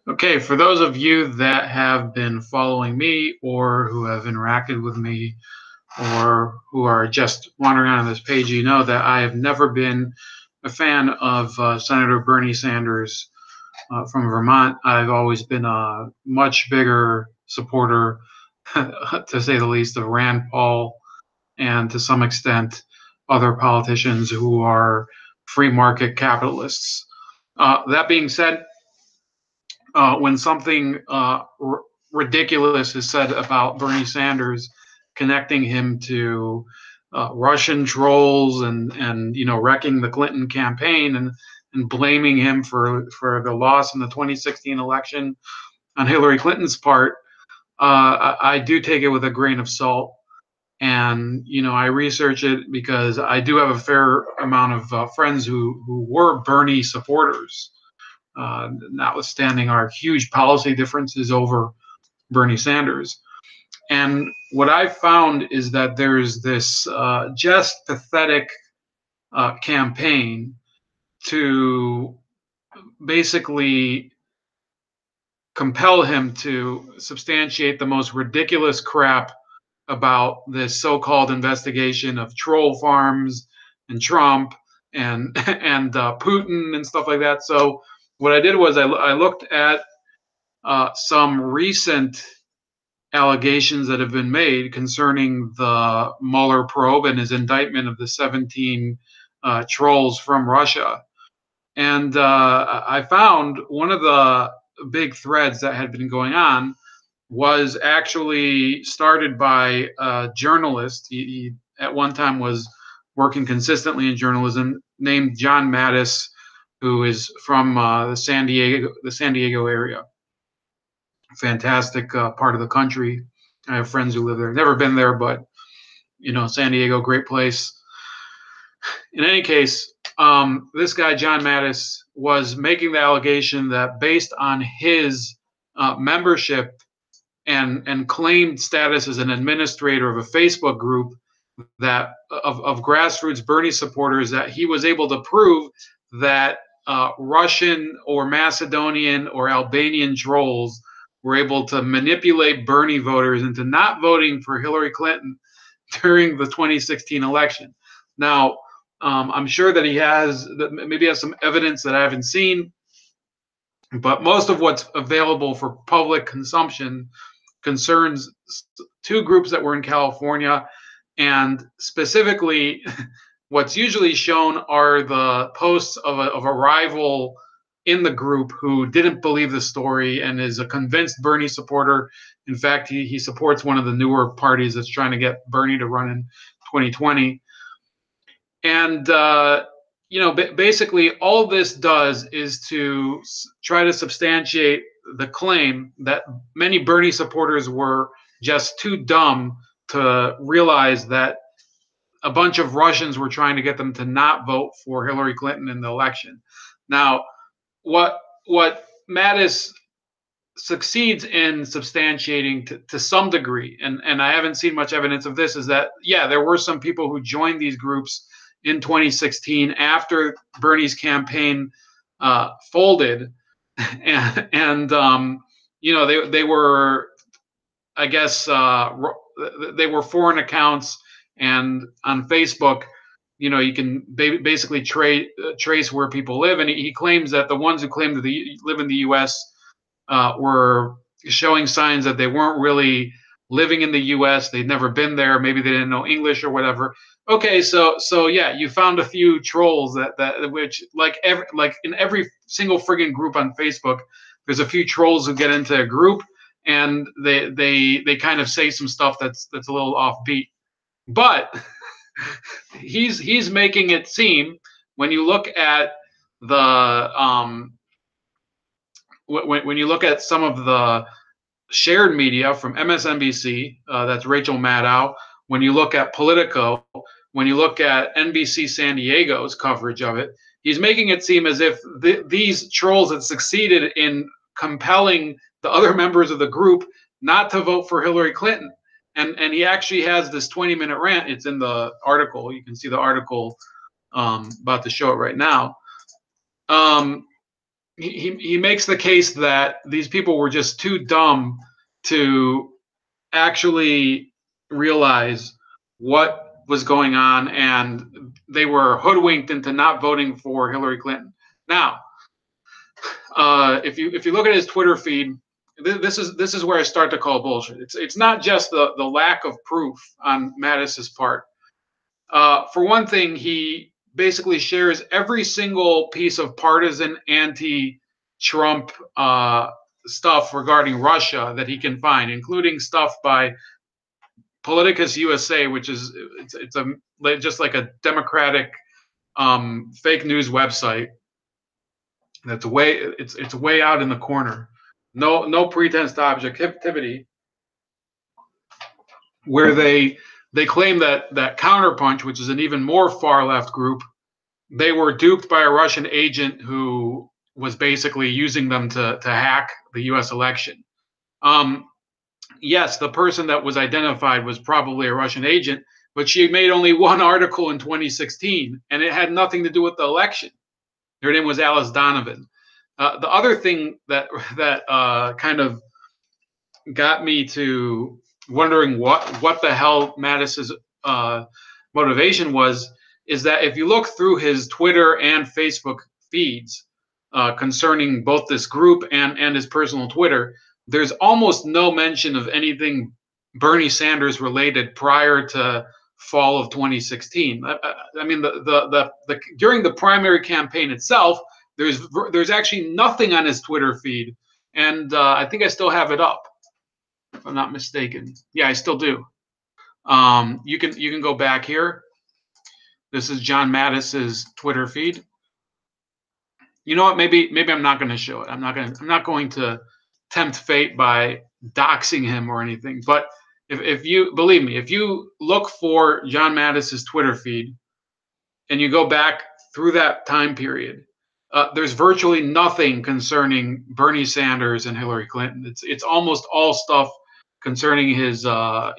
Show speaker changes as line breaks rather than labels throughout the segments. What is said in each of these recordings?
Okay, for those of you that have been following me or who have interacted with me or who are just wandering on this page, you know that I have never been a fan of Senator Bernie Sanders from Vermont. I've always been a much bigger supporter, to say the least, of Rand Paul and to some extent other politicians who are free market capitalists. That being said, when something ridiculous is said about Bernie Sanders, connecting him to Russian trolls and wrecking the Clinton campaign and blaming him for the loss in the 2016 election on Hillary Clinton's part, I do take it with a grain of salt. And I research it because I do have a fair amount of friends who were Bernie supporters, notwithstanding our huge policy differences over Bernie Sanders. And what I found is that there's this just pathetic campaign to basically compel him to substantiate the most ridiculous crap about this so-called investigation of troll farms and Trump and and Putin and stuff like that. So what I did was I looked at some recent allegations that have been made concerning the Mueller probe and his indictment of the 17 trolls from Russia. And I found one of the big threads that had been going on was actually started by a journalist. He at one time was working consistently in journalism, named John Maddow, who is from the San Diego area. Fantastic part of the country. I have friends who live there. Never been there, but San Diego, great place. In any case, this guy John Maddow was making the allegation that based on his membership and claimed status as an administrator of a Facebook group that of grassroots Bernie supporters, that he was able to prove that Russian or Macedonian or Albanian trolls were able to manipulate Bernie voters into not voting for Hillary Clinton during the 2016 election. Now, I'm sure that he has maybe has some evidence that I haven't seen, but most of what's available for public consumption concerns two groups that were in California, and specifically what's usually shown are the posts of a rival in the group who didn't believe the story and is a convinced Bernie supporter. In fact, he supports one of the newer parties that's trying to get Bernie to run in 2020. And basically all this does is to try to substantiate the claim that many Bernie supporters were just too dumb to realize that a bunch of Russians were trying to get them to not vote for Hillary Clinton in the election. Now, what Mattis succeeds in substantiating to some degree, and I haven't seen much evidence of this, is that, yeah, there were some people who joined these groups in 2016 after Bernie's campaign folded, and they were, I guess, they were foreign accounts, and on Facebook, you can basically trace where people live, and he claims that the ones who claim to live in the U.S. Were showing signs that they weren't really living in the U.S. They'd never been there. Maybe they didn't know English or whatever. Okay, so yeah, you found a few trolls that which like in every single friggin' group on Facebook, there's a few trolls who get into a group and they kind of say some stuff that's a little offbeat. But he's making it seem, when you look at the when you look at some of the shared media from MSNBC, that's Rachel Maddow, when you look at Politico, when you look at NBC San Diego's coverage of it, he's making it seem as if these trolls had succeeded in compelling the other members of the group not to vote for Hillary Clinton. And he actually has this 20-minute rant. It's in the article. You can see the article, about to show it right now. he makes the case that these people were just too dumb to actually realize what was going on, and they were hoodwinked into not voting for Hillary Clinton. Now, if you look at his Twitter feed, this is where I start to call bullshit. It's not just the lack of proof on Mattis's part. For one thing, he basically shares every single piece of partisan anti-Trump stuff regarding Russia that he can find, including stuff by Politicus USA, which is it's a just like a Democratic fake news website that's it's way out in the corner. No pretense to objectivity, where they claim that Counterpunch, which is an even more far left group, they were duped by a Russian agent who was basically using them to hack the U.S. election. Yes, the person that was identified was probably a Russian agent, but she made only one article in 2016, and it had nothing to do with the election. Her name was Alice Donovan. The other thing that kind of got me to wondering what the hell Mattis's motivation was is that if you look through his Twitter and Facebook feeds concerning both this group and his personal Twitter, there's almost no mention of anything Bernie Sanders related prior to fall of 2016. I mean, the during the primary campaign itself, there's actually nothing on his Twitter feed, and I think I still have it up, if I'm not mistaken. Yeah, I still do. You can go back here. This is John Mattis's Twitter feed. You know what? Maybe I'm not going to show it. I'm not going to tempt fate by doxing him or anything. But if you believe me, if you look for John Mattis's Twitter feed and you go back through that time period, there's virtually nothing concerning Bernie Sanders and Hillary Clinton. It's almost all stuff concerning his a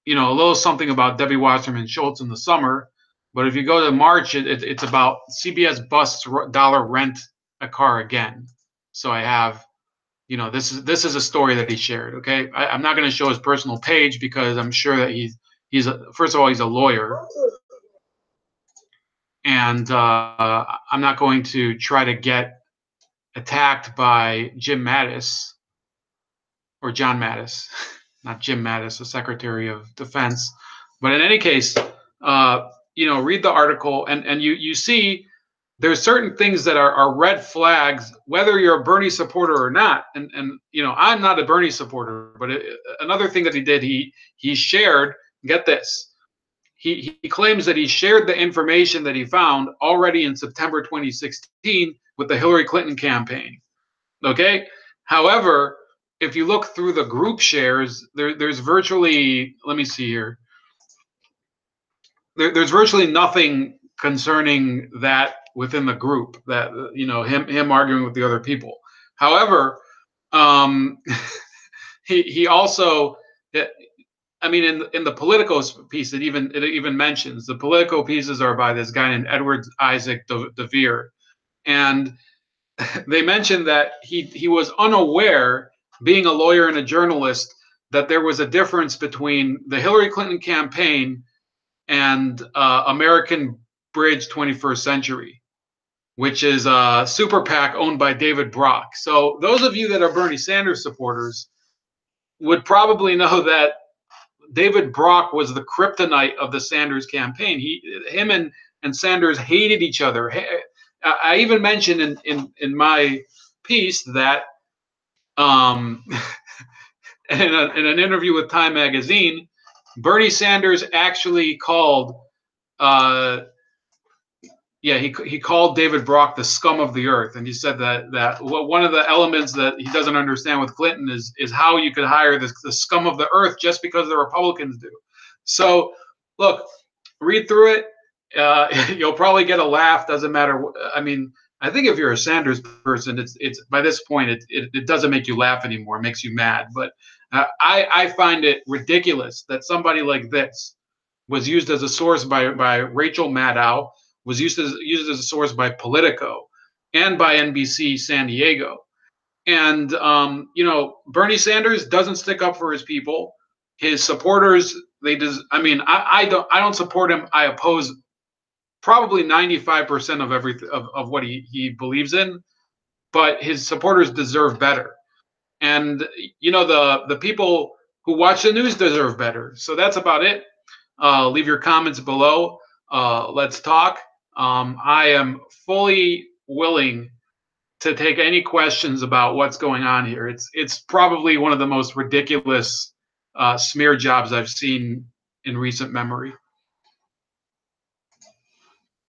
little something about Debbie Wasserman Schultz in the summer. But if you go to March, it's about CBS busts dollar rent a car again. So I have, this is a story that he shared. Okay, I'm not going to show his personal page because I'm sure that first of all, he's a lawyer, and I'm not going to try to get attacked by Jim Mattis or John Mattis, not Jim Mattis, the Secretary of Defense. But in any case, read the article and you see there's certain things that are red flags, whether you're a Bernie supporter or not. And I'm not a Bernie supporter, but another thing that he did, he shared, get this, he claims that he shared the information that he found already in September 2016 with the Hillary Clinton campaign. Okay. However, if you look through the group shares, there's virtually, let me see here. There's virtually nothing concerning that within the group, that him arguing with the other people. However, he also, I mean, in the Politico piece, it even mentions the Politico pieces are by this guy named Edward Isaac DeVere, and they mentioned that he was unaware, being a lawyer and a journalist, that there was a difference between the Hillary Clinton campaign and American Bridge 21st Century, which is a super PAC owned by David Brock. So those of you that are Bernie Sanders supporters would probably know that David Brock was the kryptonite of the Sanders campaign. Him and Sanders hated each other. I even mentioned in my piece that in an interview with Time Magazine, Bernie Sanders actually called, he called David Brock the scum of the earth, and he said that one of the elements that he doesn't understand with Clinton is how you could hire the scum of the earth just because the Republicans do. So, look, read through it. You'll probably get a laugh. Doesn't matter. I mean, I think if you're a Sanders person, it's by this point it doesn't make you laugh anymore. It makes you mad. But I find it ridiculous that somebody like this was used as a source by Rachel Maddow, was used as a source by Politico and by NBC San Diego. And Bernie Sanders doesn't stick up for his people. His supporters, I don't support him. I oppose probably 95% of everything of what he believes in, but his supporters deserve better. And the people who watch the news deserve better. So that's about it. Leave your comments below. Let's talk. I am fully willing to take any questions about what's going on here. It's probably one of the most ridiculous smear jobs I've seen in recent memory.